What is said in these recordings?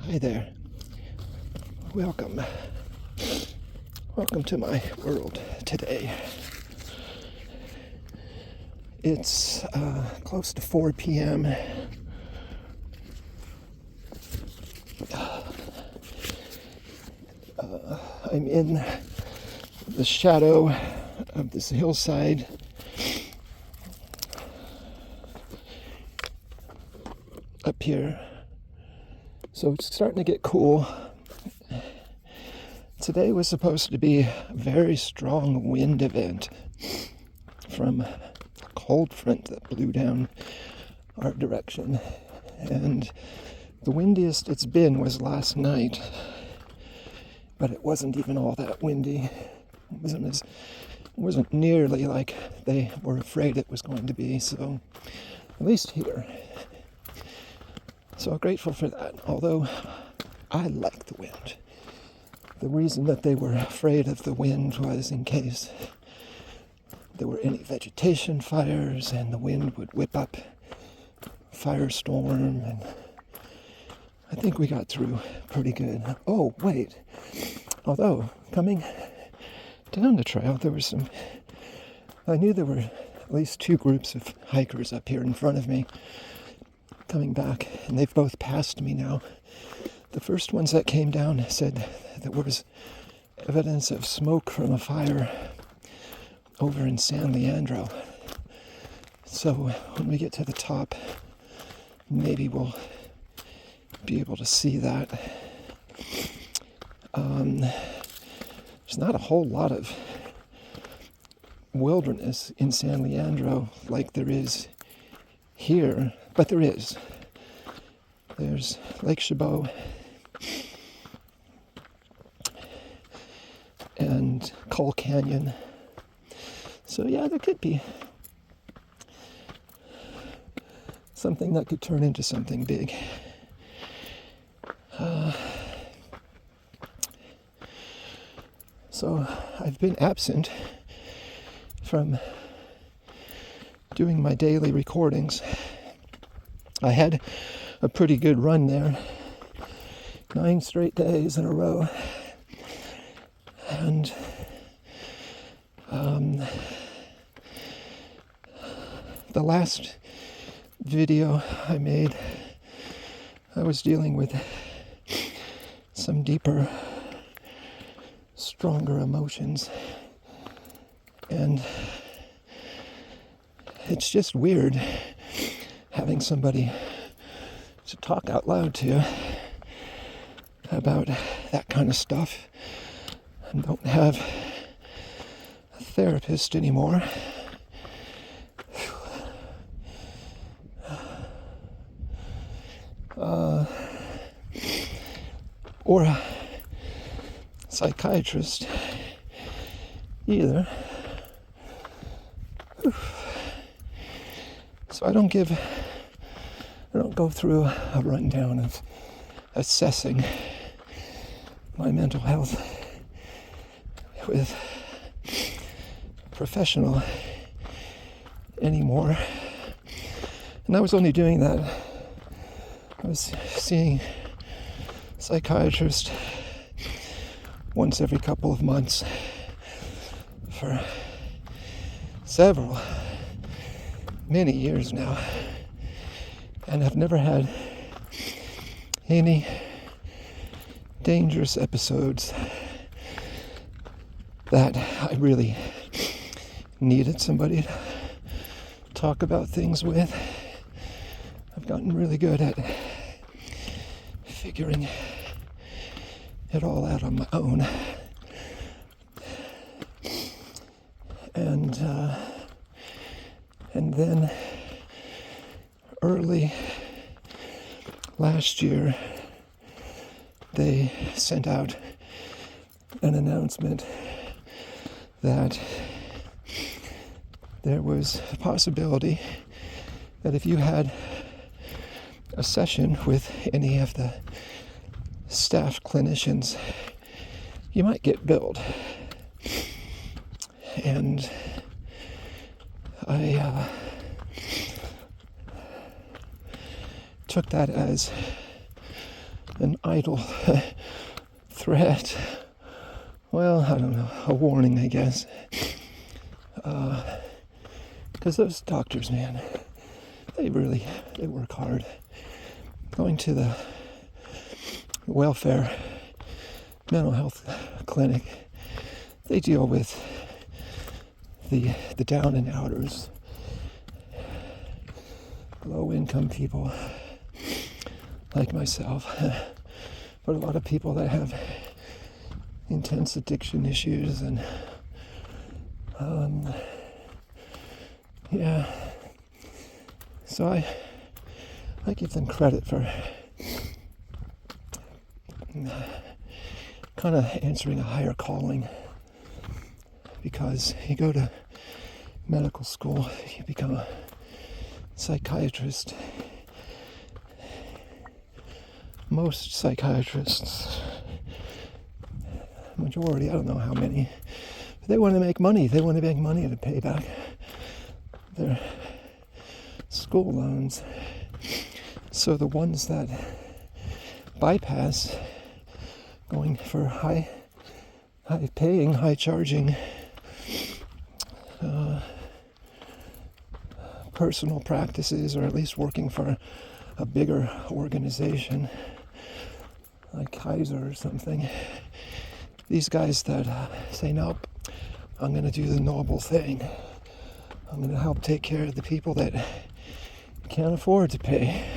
Hi there. Welcome. Welcome to my world today. It's close to 4 p.m. I'm in the shadow of this hillside. Up here. So it's starting to get cool. Today was supposed to be a very strong wind event from a cold front that blew down our direction. And the windiest it's been was last night. But it wasn't even all that windy. It wasn't nearly like they were afraid it was going to be. So at least here. So grateful for that, although I like the wind. The reason that they were afraid of the wind was in case there were any vegetation fires and the wind would whip up firestorm, and I think we got through pretty good. Oh, wait. Although, coming down the trail, I knew there were at least two groups of hikers up here in front of me coming back, and they've both passed me now. The first ones that came down said there was evidence of smoke from a fire over in San Leandro. So when we get to the top, maybe we'll be able to see that. There's not a whole lot of wilderness in San Leandro like there is here, but there is. There's Lake Chabot and Coal Canyon. So yeah, there could be something that could turn into something big. So I've been absent from doing my daily recordings. I had a pretty good run there, 9 straight days in a row, and the last video I made, I was dealing with some deeper, stronger emotions, and it's just weird having somebody to talk out loud to about that kind of stuff. I don't have a therapist anymore. Or a psychiatrist either. So I don't go through a rundown of assessing my mental health with a professional anymore. And I was only doing that. I was seeing a psychiatrist once every couple of months for many years now, and have never had any dangerous episodes that I really needed somebody to talk about things with. I've gotten really good at figuring it all out on my own. And then early last year, they sent out an announcement that there was a possibility that if you had a session with any of the staff clinicians, you might get billed. And I took that as an idle threat. Well, I don't know, a warning, I guess. Because those doctors, man, they work hard. Going to the welfare mental health clinic, they deal with the down and outers, low income people like myself, but a lot of people that have intense addiction issues and yeah. So I give them credit for kind of answering a higher calling, because you go to medical school, you become a psychiatrist. Most psychiatrists, majority, I don't know how many, but they want to make money. They want to make money to pay back their school loans. So the ones that bypass going for high paying, high charging personal practices, or at least working for a bigger organization like Kaiser or something, these guys that say, nope, I'm going to do the noble thing. I'm going to help take care of the people that can't afford to pay.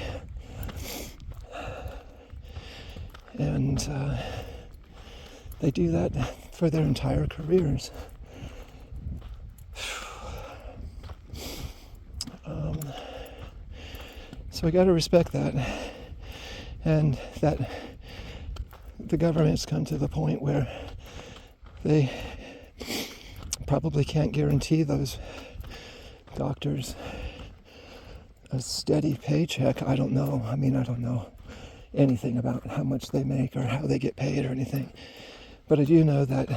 And they do that for their entire careers. So I got to respect that, and that the government's come to the point where they probably can't guarantee those doctors a steady paycheck. I don't know. I don't know anything about how much they make or how they get paid or anything. But I do know that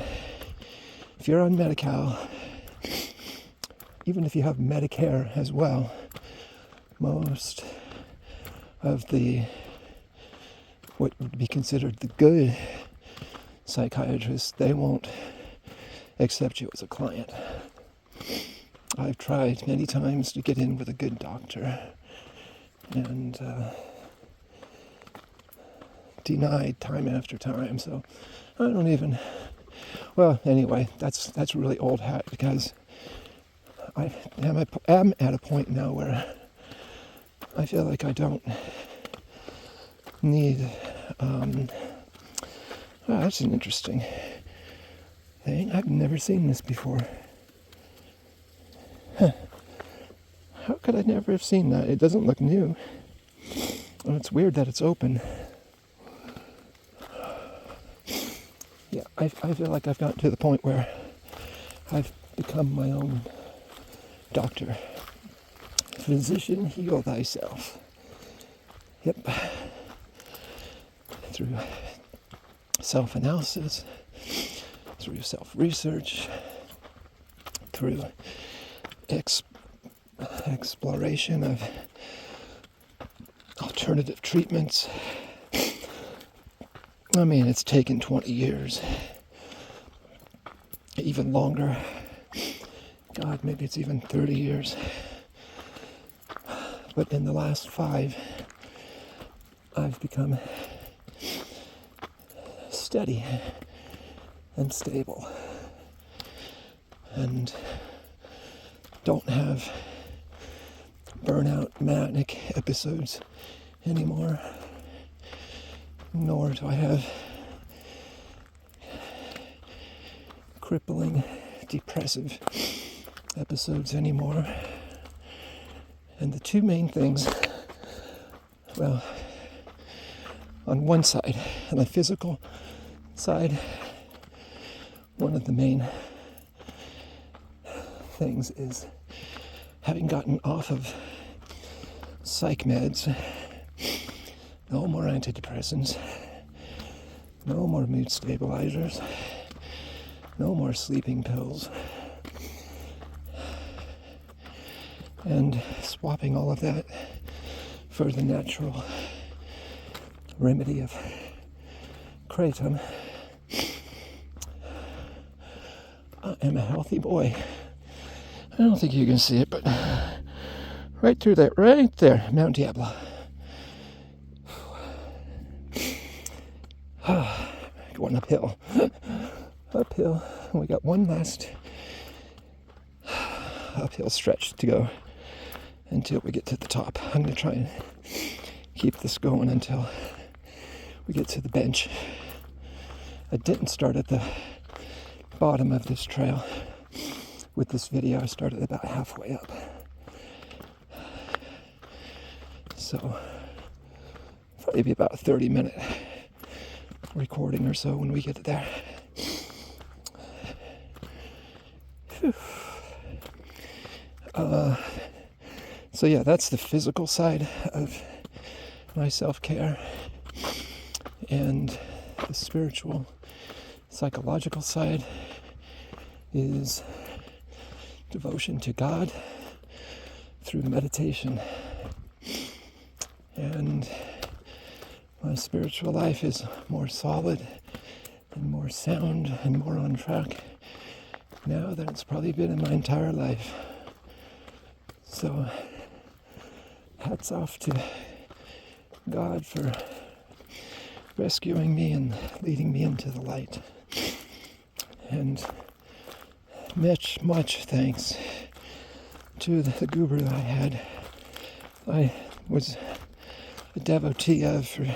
if you're on Medi-Cal, even if you have Medicare as well, most of the what would be considered the good psychiatrists, they won't accept you as a client. I've tried many times to get in with a good doctor and denied time after time. So I don't even, well, anyway, that's really old hat, because I am at a point now where I feel like I don't need, that's an interesting thing. I've never seen this before. How could I never have seen that? It doesn't look new. And it's weird that it's open. Yeah, I feel like I've gotten to the point where I've become my own doctor. Physician, heal thyself. Yep. Through self-analysis, through self-research, through exploration of alternative treatments. It's taken 20 years, even longer. God, maybe it's even 30 years. But in the last 5, I've become steady and stable and don't have burnout, manic episodes anymore, nor do I have crippling, depressive episodes anymore. And the two main things, well, on one side, on the physical side, one of the main things is having gotten off of psych meds, no more antidepressants, no more mood stabilizers, no more sleeping pills, and swapping all of that for the natural remedy of kratom, I am a healthy boy. I don't think you can see it, but right through that, right there, Mount Diablo. Going uphill. Uphill. We got one last uphill stretch to go until we get to the top. I'm going to try and keep this going until we get to the bench. I didn't start at the bottom of this trail with this video. I started about halfway up. So probably be about a 30-minute recording or so when we get there. So yeah, that's the physical side of my self-care, and the spiritual, psychological side is devotion to God through meditation. And my spiritual life is more solid and more sound and more on track now than it's probably been in my entire life. So hats off to God for rescuing me and leading me into the light. And much thanks to the guru I had. I was a devotee of for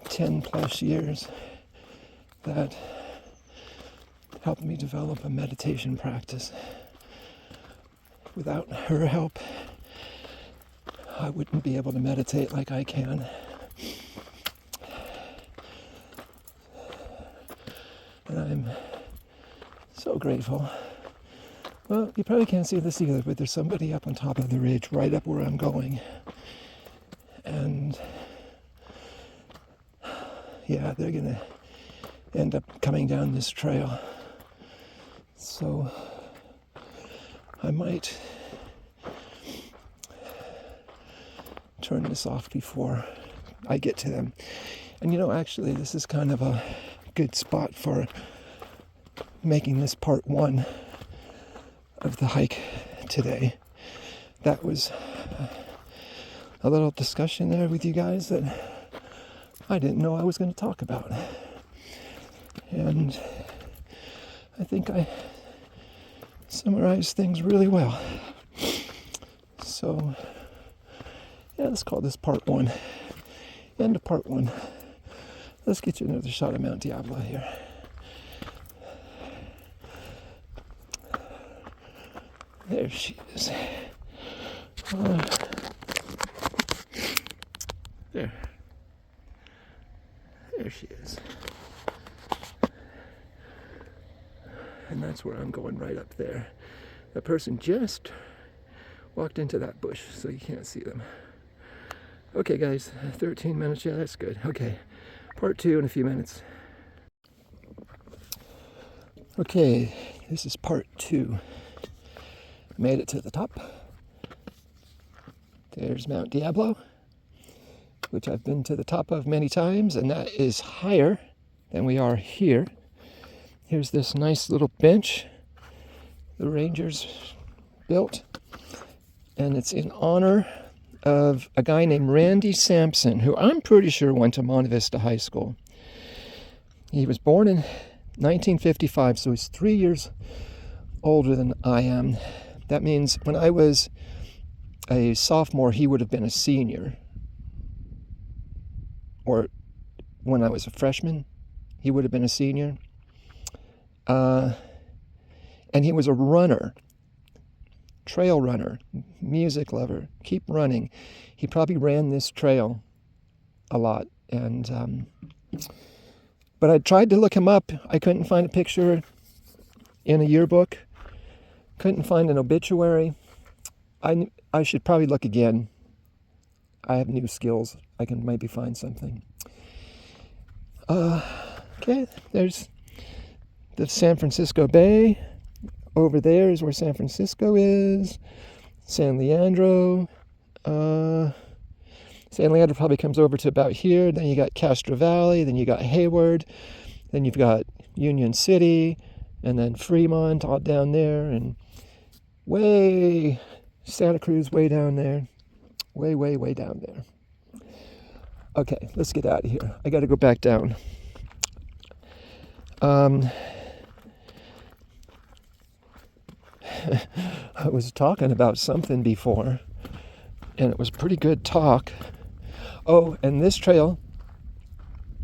10 plus years that helped me develop a meditation practice. Without her help, I wouldn't be able to meditate like I can. And I'm so grateful. Well, you probably can't see this either, but there's somebody up on top of the ridge, right up where I'm going. And yeah, they're gonna end up coming down this trail. So I might turn this off before I get to them. And actually, this is kind of a good spot for making this part one of the hike today. That was a little discussion there with you guys that I didn't know I was going to talk about. And I think I summarized things really well. So, yeah, let's call this part one. End of part one. Let's get you another shot of Mount Diablo here. There she is. There she is. And that's where I'm going, right up there. That person just walked into that bush, so you can't see them. Okay, guys, 13 minutes. Yeah, that's good. Okay, part two in a few minutes. Okay, this is part two. Made it to the top. There's Mount Diablo, which I've been to the top of many times, and that is higher than we are here. Here's this nice little bench the Rangers built, and it's in honor of a guy named Randy Sampson, who I'm pretty sure went to Monte Vista High School. He was born in 1955, so he's 3 years older than I am. That means when I was a sophomore, he would have been a senior. Or when I was a freshman, he would have been a senior. And he was a runner, trail runner, music lover, keep running. He probably ran this trail a lot. And but I tried to look him up. I couldn't find a picture in a yearbook. Couldn't find an obituary. I should probably look again. I have new skills. I can maybe find something. Okay, there's the San Francisco Bay. Over there is where San Francisco is. San Leandro. San San Leandro probably comes over to about here. Then you got Castro Valley. Then you got Hayward. Then you've got Union City. And then Fremont all down there. And way Santa Cruz way down there. Way, way, way down there. Okay, let's get out of here. I got to go back down. I was talking about something before, and it was pretty good talk. Oh, and this trail,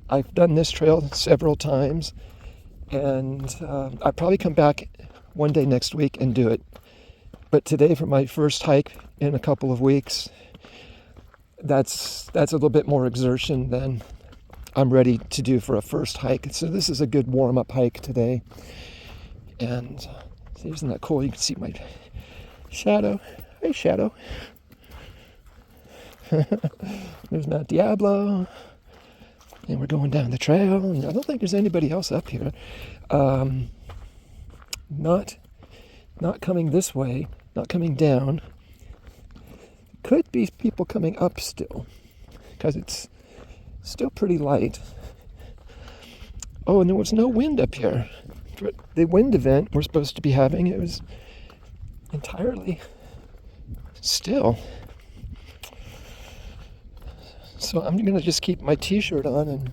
I've done this trail several times, and I'll probably come back one day next week and do it. But today, for my first hike in a couple of weeks, that's a little bit more exertion than I'm ready to do for a first hike. So this is a good warm-up hike today. And see, isn't that cool? You can see my shadow. Hey, shadow. There's Mount Diablo. And we're going down the trail. And I don't think there's anybody else up here. Not coming this way, not coming down. Could be people coming up still, because it's still pretty light. Oh, and there was no wind up here. For the wind event we're supposed to be having, it was entirely still. So I'm going to just keep my t-shirt on and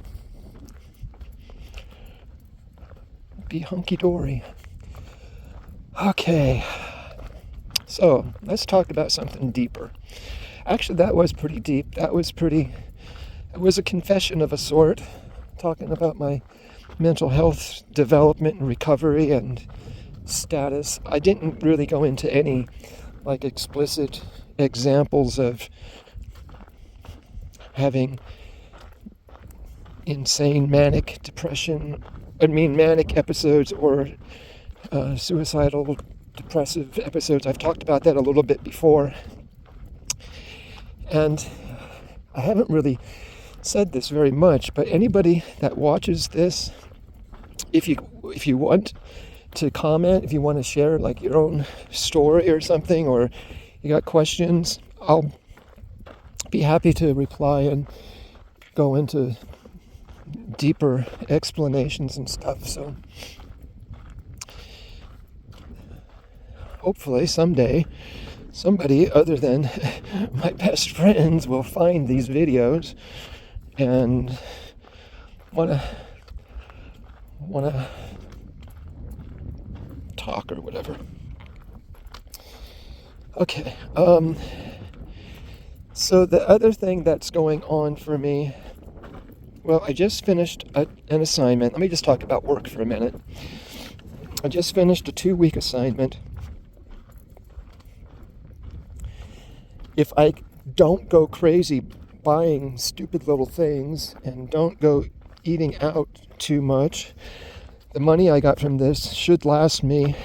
be hunky-dory. Okay, so let's talk about something deeper. Actually, that was pretty deep. It was a confession of a sort, talking about my mental health development and recovery and status. I didn't really go into any explicit examples of having insane manic episodes or suicidal depressive episodes. I've talked about that a little bit before. And I haven't really said this very much, but anybody that watches this, if you want to comment, if you want to share your own story or something, or you got questions, I'll be happy to reply and go into deeper explanations and stuff. So hopefully someday somebody other than my best friends will find these videos and wanna talk or whatever. Okay. So the other thing that's going on for me, well, I just finished an assignment. Let me just talk about work for a minute. I just finished a 2-week assignment. If I don't go crazy buying stupid little things and don't go eating out too much, the money I got from this should last me,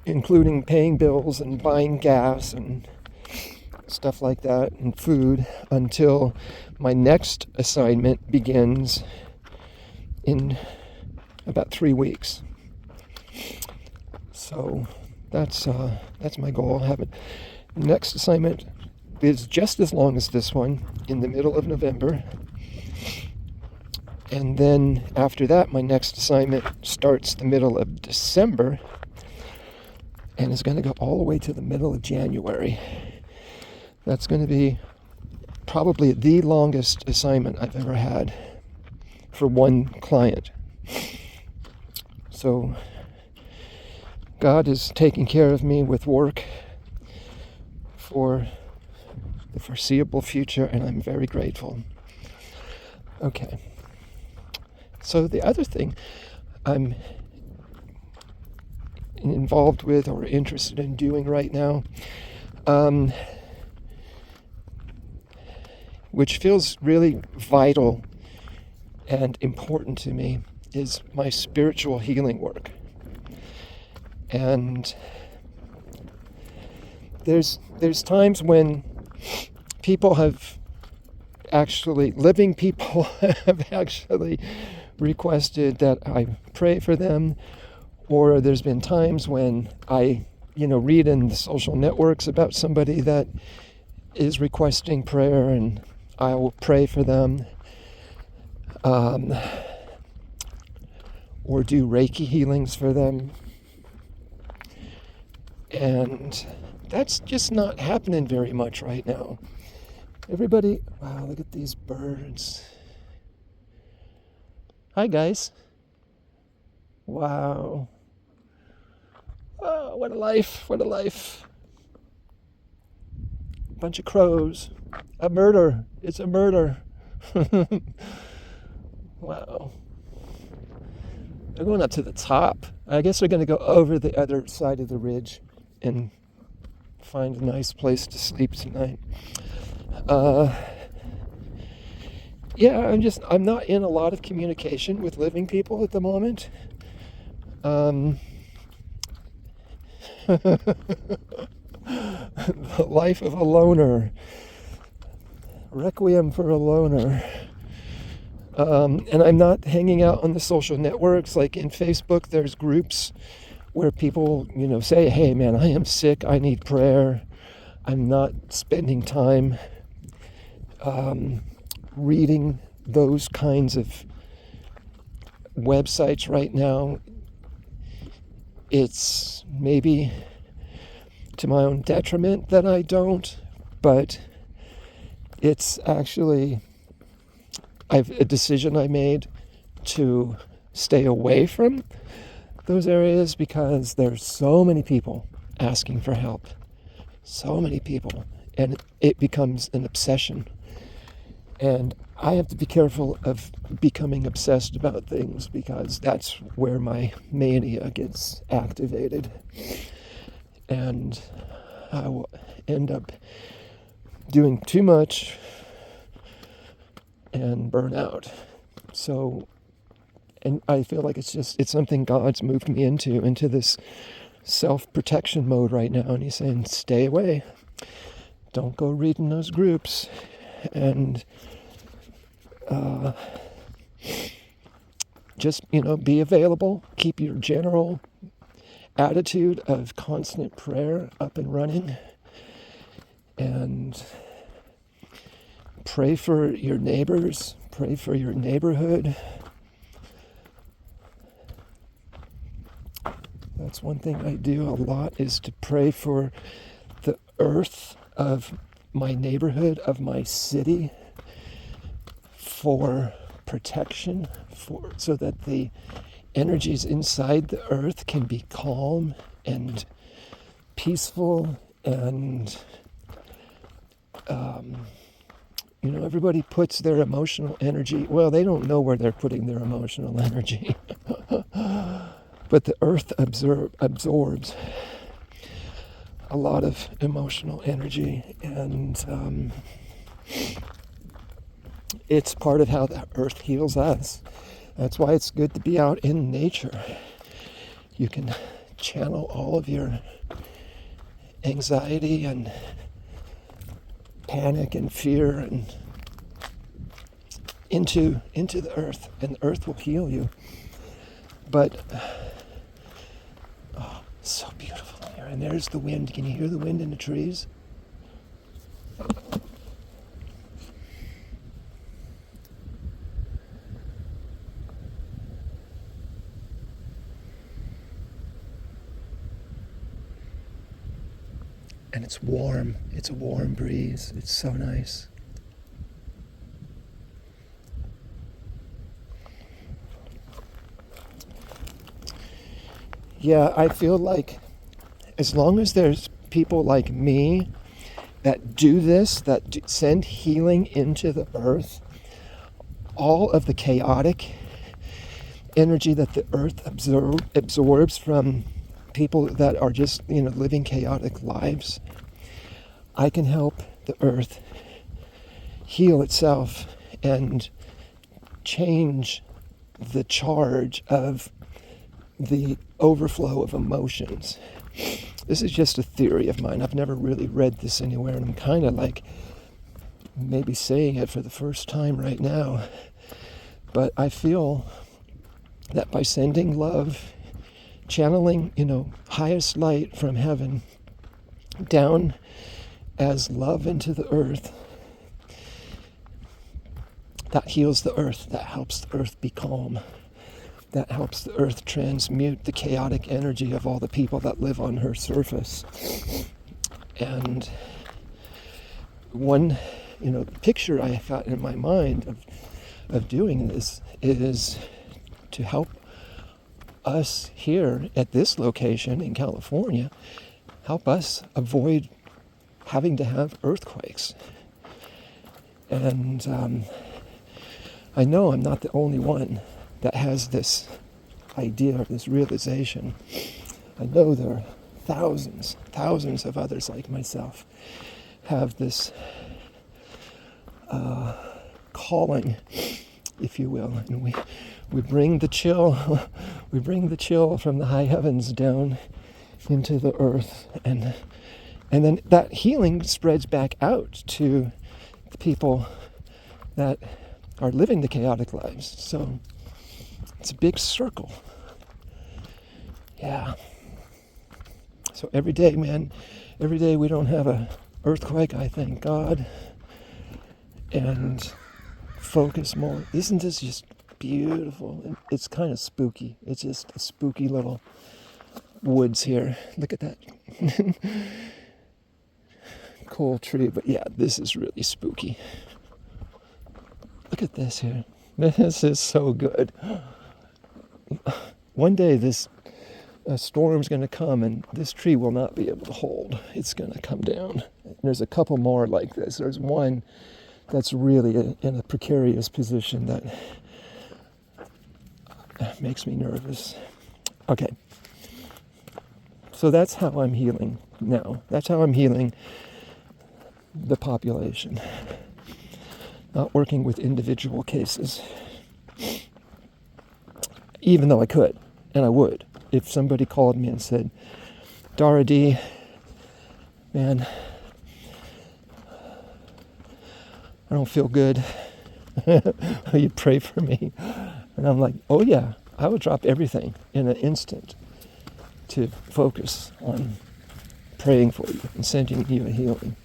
including paying bills and buying gas and stuff like that and food, until my next assignment begins in about 3 weeks. So that's my goal. Next assignment is just as long as this one, in the middle of November. And then after that, my next assignment starts the middle of December and is going to go all the way to the middle of January. That's going to be probably the longest assignment I've ever had for one client. So God is taking care of me with work for the foreseeable future, and I'm very grateful. Okay. So the other thing I'm involved with or interested in doing right now, which feels really vital and important to me, is my spiritual healing work. And there's times when living people have actually requested that I pray for them, or there's been times when I read in the social networks about somebody that is requesting prayer, and I will pray for them, or do Reiki healings for them. And that's just not happening very much right now. Everybody, wow, look at these birds. Hi, guys. Wow. Oh, what a life, what a life. Bunch of crows. A murder. It's a murder. Wow. They're going up to the top. I guess they're going to go over the other side of the ridge and find a nice place to sleep tonight. Yeah, I'm not in a lot of communication with living people at the moment. The life of a loner. Requiem for a loner. And I'm not hanging out on the social networks. Like in Facebook, there's groups where people, say, hey, man, I am sick. I need prayer. I'm not spending time reading those kinds of websites right now. It's maybe to my own detriment that I don't, but it's actually a decision I made to stay away from those areas because there's so many people asking for help. So many people. And it becomes an obsession. And I have to be careful of becoming obsessed about things because that's where my mania gets activated. And I will end up doing too much and burn out. So, and I feel like it's something God's moved me into this self-protection mode right now. And he's saying, stay away. Don't go reading those groups. And just, be available. Keep your general attitude of constant prayer up and running. And pray for your neighbors. Pray for your neighborhood. That's one thing I do a lot, is to pray for the earth of my neighborhood, of my city, for protection, so that the energies inside the earth can be calm and peaceful. And everybody puts their emotional energy, well, they don't know where they're putting their emotional energy. But the earth absorbs a lot of emotional energy, and it's part of how the earth heals us. That's why it's good to be out in nature. You can channel all of your anxiety and panic and fear and into the earth, and the earth will heal you. But so beautiful here. And there's the wind. Can you hear the wind in the trees? And it's warm. It's a warm breeze. It's so nice. Yeah, I feel like as long as there's people like me that do this, that send healing into the earth, all of the chaotic energy that the earth absorbs from people that are just, living chaotic lives, I can help the earth heal itself and change the charge of the overflow of emotions. This is just a theory of mine. I've never really read this anywhere, and I'm kind of like maybe saying it for the first time right now. But I feel that by sending love channeling, highest light from heaven down as love into the earth. That heals the earth, that helps the earth be calm, that helps the earth transmute the chaotic energy of all the people that live on her surface. And one, picture I got in my mind of doing this is to help us here at this location in California, help us avoid having to have earthquakes. And I know I'm not the only one that has this idea, this realization. I know there are thousands of others like myself have this calling, if you will, and we bring the chill, from the high heavens down into the earth, and then that healing spreads back out to the people that are living the chaotic lives. So it's a big circle. Yeah. So every day we don't have a earthquake, I thank God, and focus more. Isn't this just beautiful? It's kind of spooky. It's just a spooky little woods here. Look at that. Cool tree, but yeah, this is really spooky. Look at this here. This is so good. One day this storm's going to come and this tree will not be able to hold. It's going to come down. There's a couple more like this. There's one that's really in a precarious position that makes me nervous. Okay. So that's how I'm healing now. That's how I'm healing the population. Not working with individual cases. Even though I could, and I would. If somebody called me and said, Dara D, man, I don't feel good. Will you pray for me? And I'm like, oh yeah, I would drop everything in an instant to focus on praying for you and sending you a healing.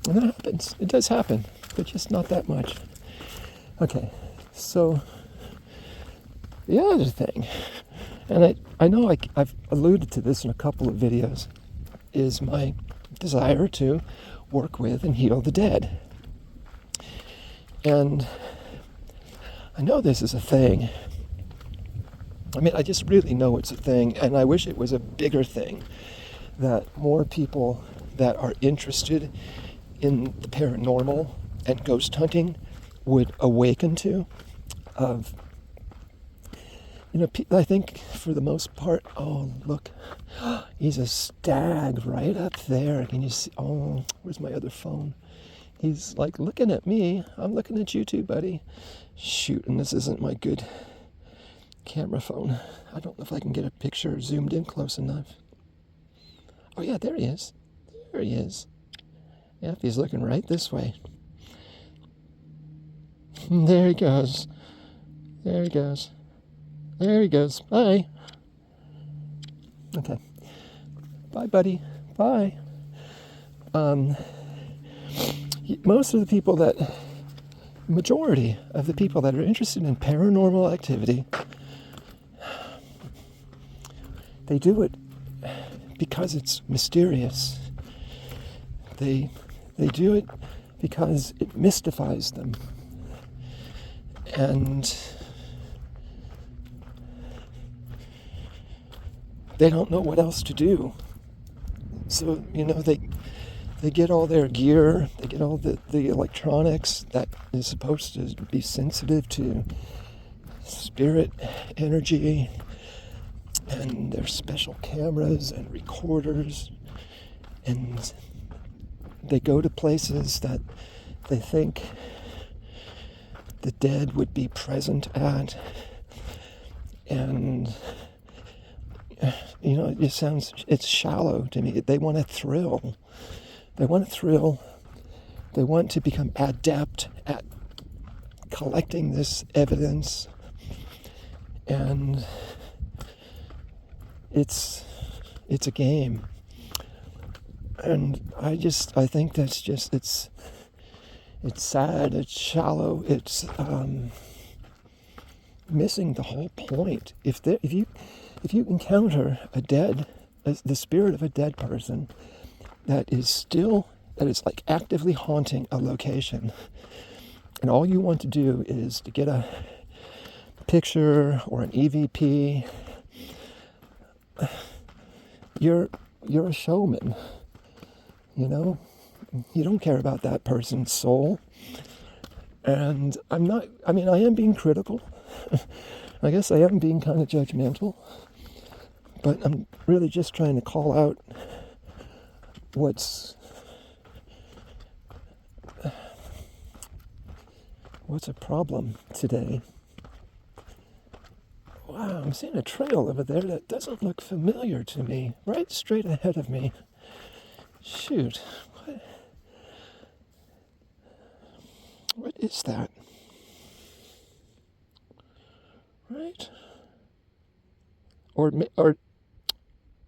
And that happens. It does happen, but just not that much. Okay, so the other thing, and I know I've alluded to this in a couple of videos, is my desire to work with and heal the dead. And I know this is a thing. I mean, I just really know it's a thing, and I wish it was a bigger thing, that more people that are interested in the paranormal and ghost hunting would awaken to. I think for the most part, oh, look, he's a stag right up there. Can you see? Oh, where's my other phone? He's like looking at me. I'm looking at you too, buddy. Shoot, and this isn't my good camera phone. I don't know if I can get a picture zoomed in close enough. Oh yeah, there he is. There he is. Yeah, he's looking right this way. There he goes. There he goes. There he goes. Bye. Okay. Bye, buddy. Bye. Most of the people majority of the people that are interested in paranormal activity, they do it because it's mysterious. They do it because it mystifies them. And they don't know what else to do. So, they get all their gear, they get all the electronics that is supposed to be sensitive to spirit energy, and their special cameras and recorders, and they go to places that they think the dead would be present at, and it's shallow to me. They want a thrill. They want to become adept at collecting this evidence and it's a game. And I think that's just, it's sad, it's shallow, it's missing the whole point. If you encounter the spirit of a dead person that is like actively haunting a location, and all you want to do is to get a picture or an EVP, you're a showman, you know? You don't care about that person's soul. And I am being critical. I guess I am being kind of judgmental. But I'm really just trying to call out what's a problem today. Wow, I'm seeing a trail over there that doesn't look familiar to me, right straight ahead of me. Shoot, what is that? Right? Or,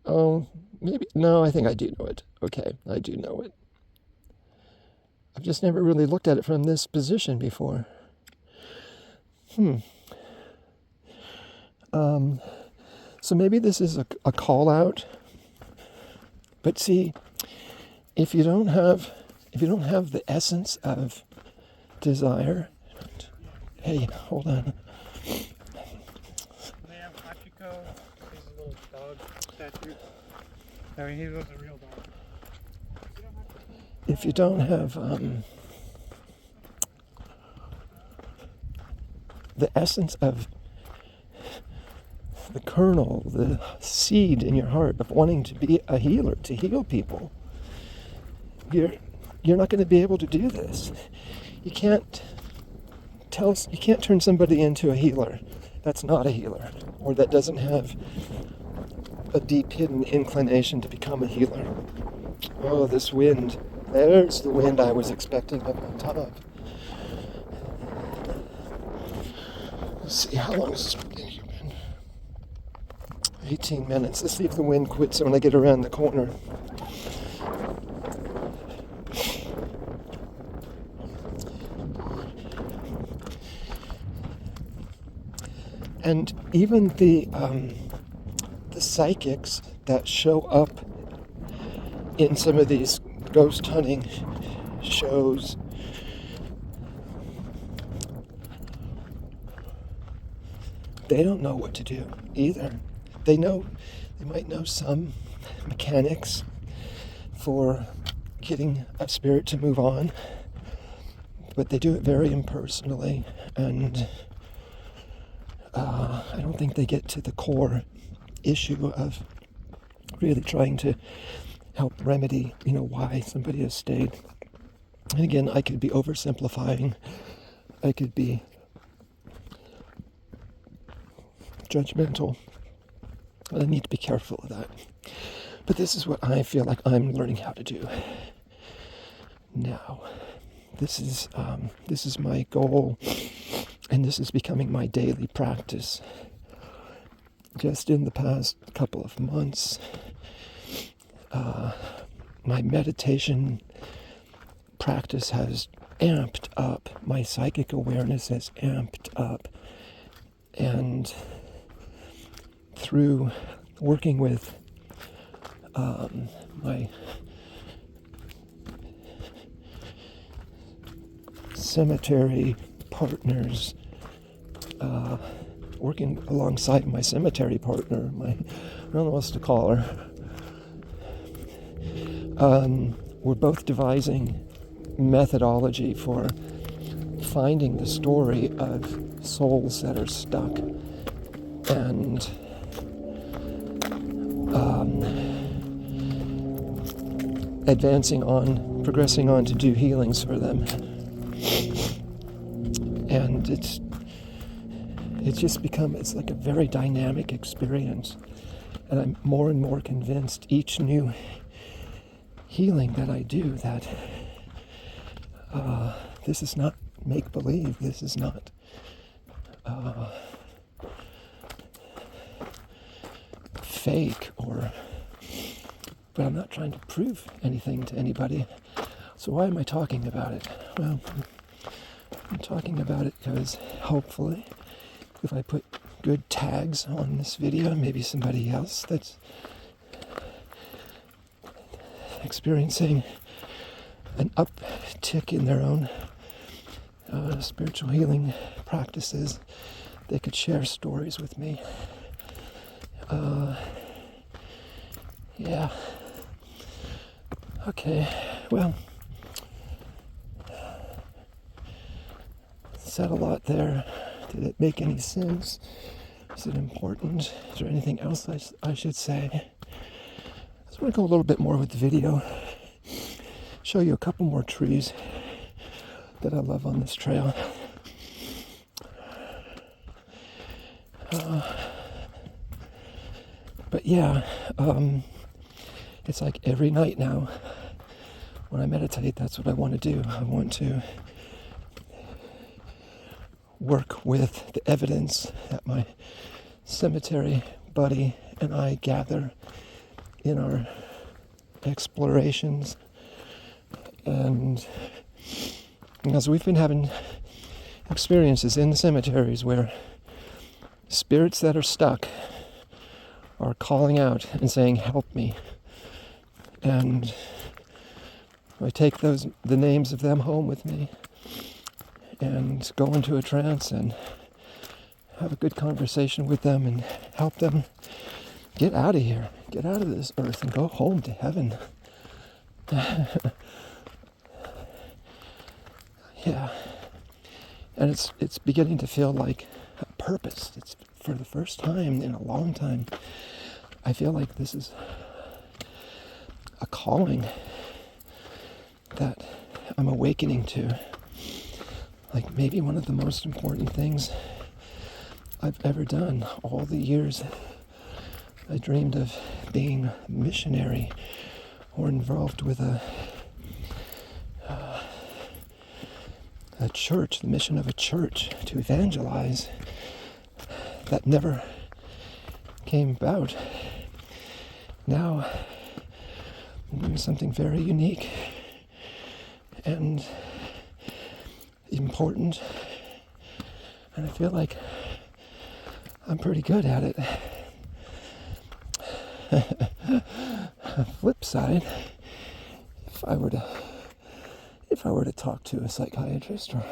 oh, maybe, no, I think I do know it. Okay, I do know it. I've just never really looked at it from this position before. So maybe this is a call out. But see, if you don't have the essence of desire, hey, hold on. Ma'am, Hachiko is a little dog statue. I mean, he was a real dog. If you don't have the essence of the kernel, the seed in your heart of wanting to be a healer, to heal people, you're not going to be able to do this. You can't turn somebody into a healer that's not a healer, or that doesn't have a deep hidden inclination to become a healer. Oh, this wind. There's the wind I was expecting up on top. Let's see, how long has this been here? 18 minutes. Let's see if the wind quits when I get around the corner. And even the psychics that show up in some of these ghost hunting shows, they don't know what to do either. They might know some mechanics for getting a spirit to move on, but they do it very impersonally, and I don't think they get to the core issue of really trying to help remedy, why somebody has stayed. And again, I could be oversimplifying. I could be judgmental. I need to be careful of that. But this is what I feel like I'm learning how to do now. This is my goal, and this is becoming my daily practice. Just in the past couple of months, my meditation practice has amped up. My psychic awareness has amped up. And through working with my cemetery partners, working alongside my cemetery partner, I don't know what else to call her, we're both devising methodology for finding the story of souls that are stuck and progressing on to do healings for them. And it's like a very dynamic experience. And I'm more and more convinced each new healing that I do that this is not make-believe. This is not fake but I'm not trying to prove anything to anybody. So why am I talking about it? Well, I'm talking about it because hopefully if I put good tags on this video, maybe somebody else that's experiencing an uptick in their own spiritual healing practices, they could share stories with me. Yeah. Okay, well, said a lot there. Did it make any sense? Is it important? Is there anything else I should say? I just want to go a little bit more with the video. Show you a couple more trees that I love on this trail. But yeah, it's like every night now when I meditate, that's what I want to do. I want to work with the evidence that my cemetery buddy and I gather in our explorations. And as we've been having experiences in the cemeteries where spirits that are stuck are calling out and saying, "Help me." And I take the names of them home with me and go into a trance and have a good conversation with them and help them get out of here, get out of this earth and go home to heaven. Yeah. And it's beginning to feel like a purpose. It's for the first time in a long time. I feel like this is a calling that I'm awakening to. Like maybe one of the most important things I've ever done. All the years I dreamed of being a missionary or involved with a church, the mission of a church to evangelize. That never came about. Now I'm doing something very unique and important, and I feel like I'm pretty good at it. Flip side, if I were to talk to a psychiatrist or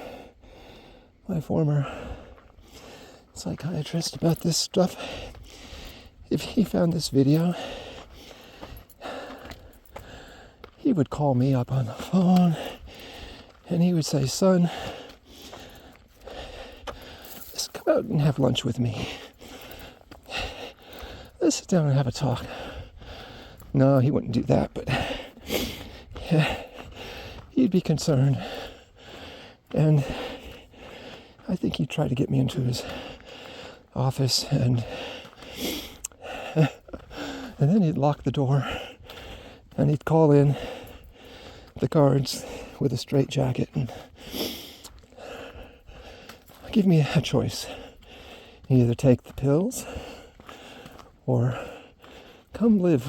my former psychiatrist about this stuff, if he found this video, he would call me up on the phone and he would say, "Son, let's come out and have lunch with me. Let's sit down and have a talk." No, he wouldn't do that, but yeah, he'd be concerned. And I think he'd try to get me into his office and then he'd lock the door and he'd call in the guards with a straitjacket and give me a choice. Either take the pills or come live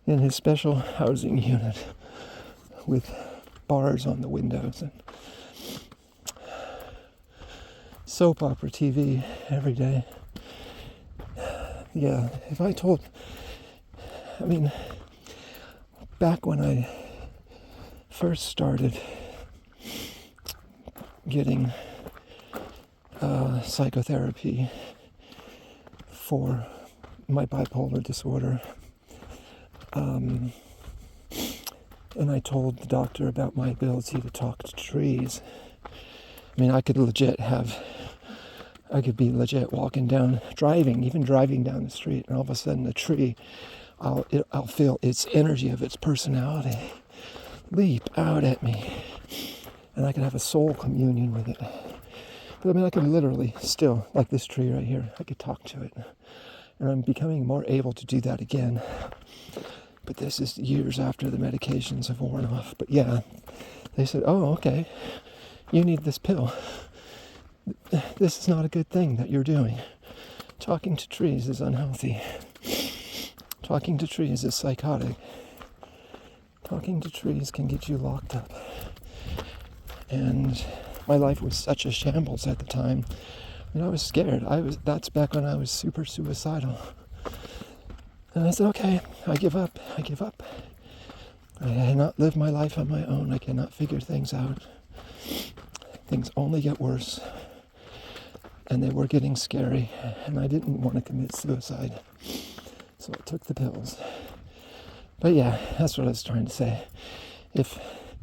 in his special housing unit with bars on the windows and soap opera TV every day. Yeah, back when I first started getting psychotherapy for my bipolar disorder, and I told the doctor about my ability to talk to trees. I mean, I could be legit driving down the street, and all of a sudden a tree, I'll feel its energy of its personality leap out at me, and I can have a soul communion with it. But I mean, I could literally still, like this tree right here, I could talk to it. And I'm becoming more able to do that again. But this is years after the medications have worn off. But yeah, they said, "Oh, okay, you need this pill. This is not a good thing that you're doing. Talking to trees is unhealthy." Talking to trees is psychotic. Talking to trees can get you locked up. And my life was such a shambles at the time. And I was scared. That's back when I was super suicidal. And I said, okay, I give up. I give up. I cannot live my life on my own. I cannot figure things out. Things only get worse. And they were getting scary. And I didn't want to commit suicide. So I took the pills. But yeah, that's what I was trying to say. If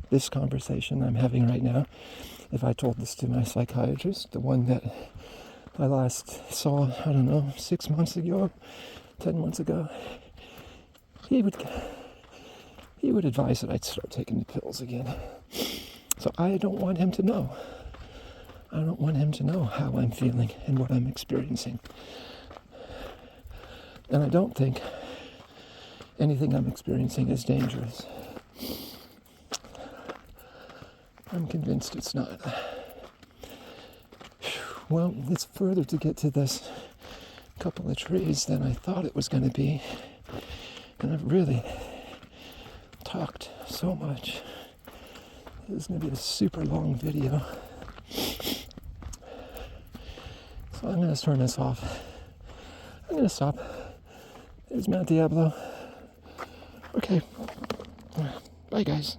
this conversation I'm having right now, if I told this to my psychiatrist, the one that I last saw, I don't know, 6 months ago, 10 months ago, he would advise that I'd start taking the pills again. So I don't want him to know. I don't want him to know how I'm feeling and what I'm experiencing. And I don't think anything I'm experiencing is dangerous. I'm convinced it's not. Well, it's further to get to this couple of trees than I thought it was going to be. And I've really talked so much. This is going to be a super long video. So I'm going to turn this off. I'm going to stop. There's Mount Diablo. Okay. Bye, guys.